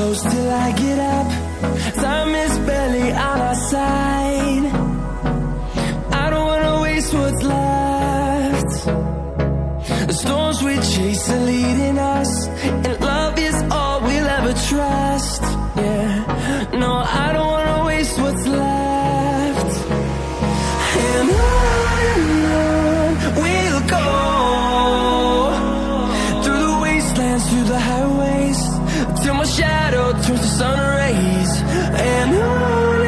close till I get up. Time is barely on our side. I don't wanna waste what's left. The storms we chase are leading us, and love is all we'll ever trust. Yeah, no, I don't wanna waste what's left. And on we'll go, through the wastelands, through the highways, till my shadow turns to sun rays. And on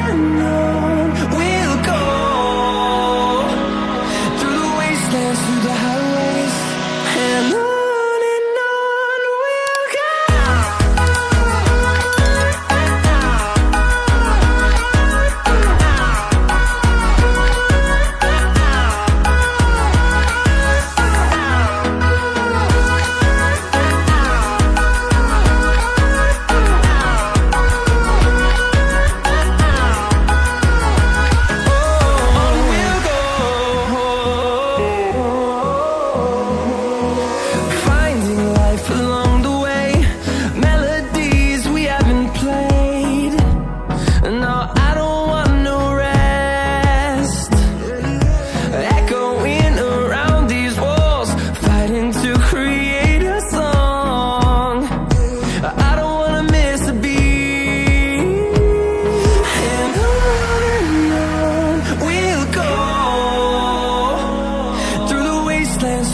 we'll go, through the wastelands, through the highways, and on we'll go.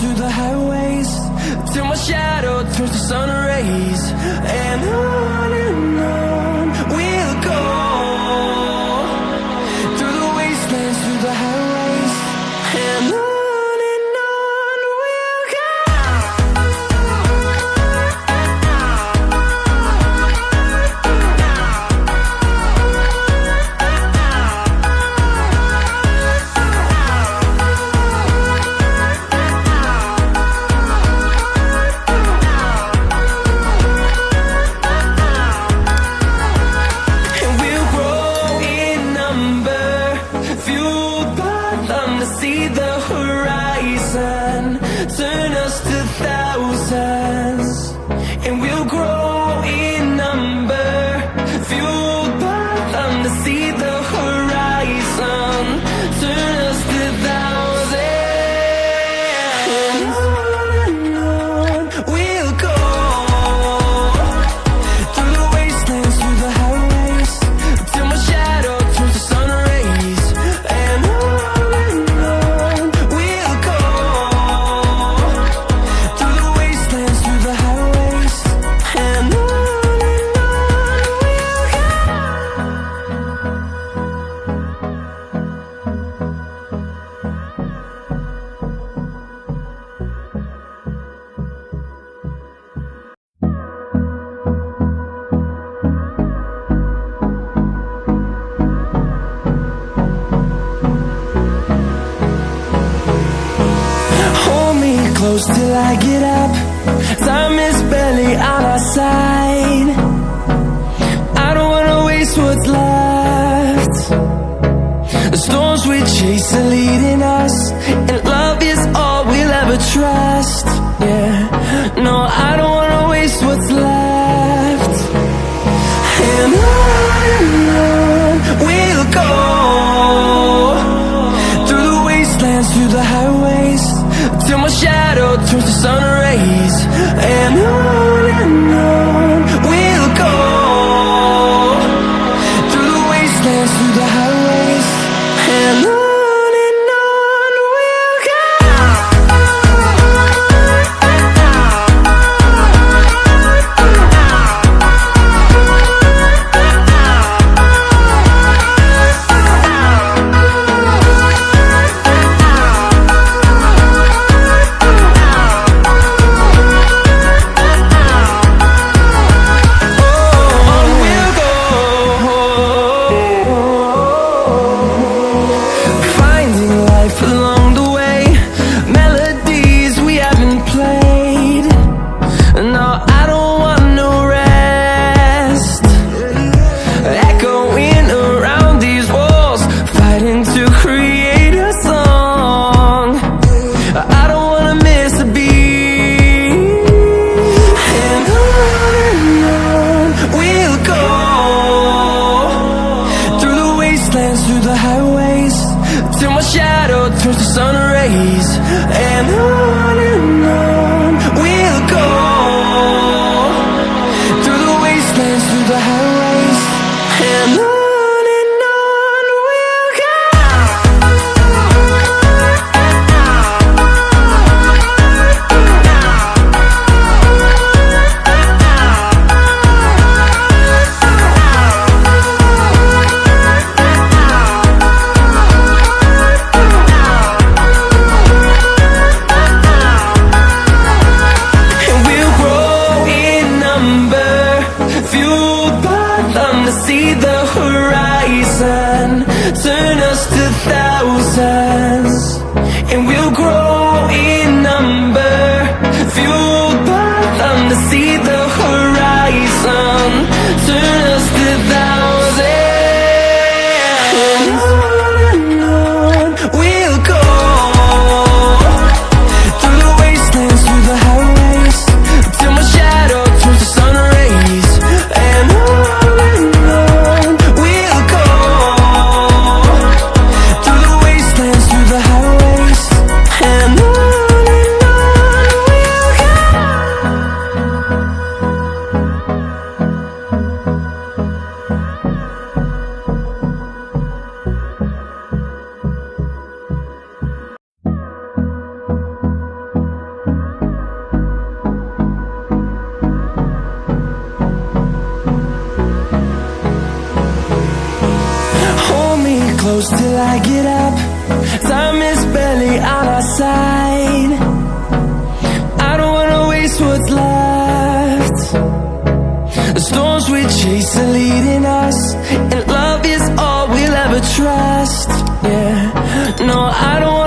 Through the highways, till my shadow turns to sun rays. And on we'll go, through the wastelands, through the highways, and on we'll go. See the horizon, turn us to thousands, and we'll grow in number, fueled by them to see the horizon, turn us to thousands. And on we'll go, through the wastelands, through the highways, till my shadow turns to sun rays. And close till I get up. Time is barely on our side. I don't wanna waste what's left. The storms we chase are leading us, and love is all we'll ever trust. Yeah, no, I don't wanna waste what's left. And on we'll go, through the wastelands, through the highways, till my shadow turns to sun rays. And on we'll go, through the wastelands, through the highways, and on we'll go. wastelands, through the highways, till my shadow turns to sun rays. And on we'll go, through the wastelands, through the highways, and on we'll go. See the horizon, turn us to thousands, and we'll grow in number, fueled by them to see the horizon, turn us to thousands, and on we'll go, through the wastelands, through the highways, till my shadow turns to sun rays, and on close till I get up. Time is barely on our side. I don't wanna waste what's left. The storms we chase are leading us, and love is all we'll ever trust. Yeah, no, I don't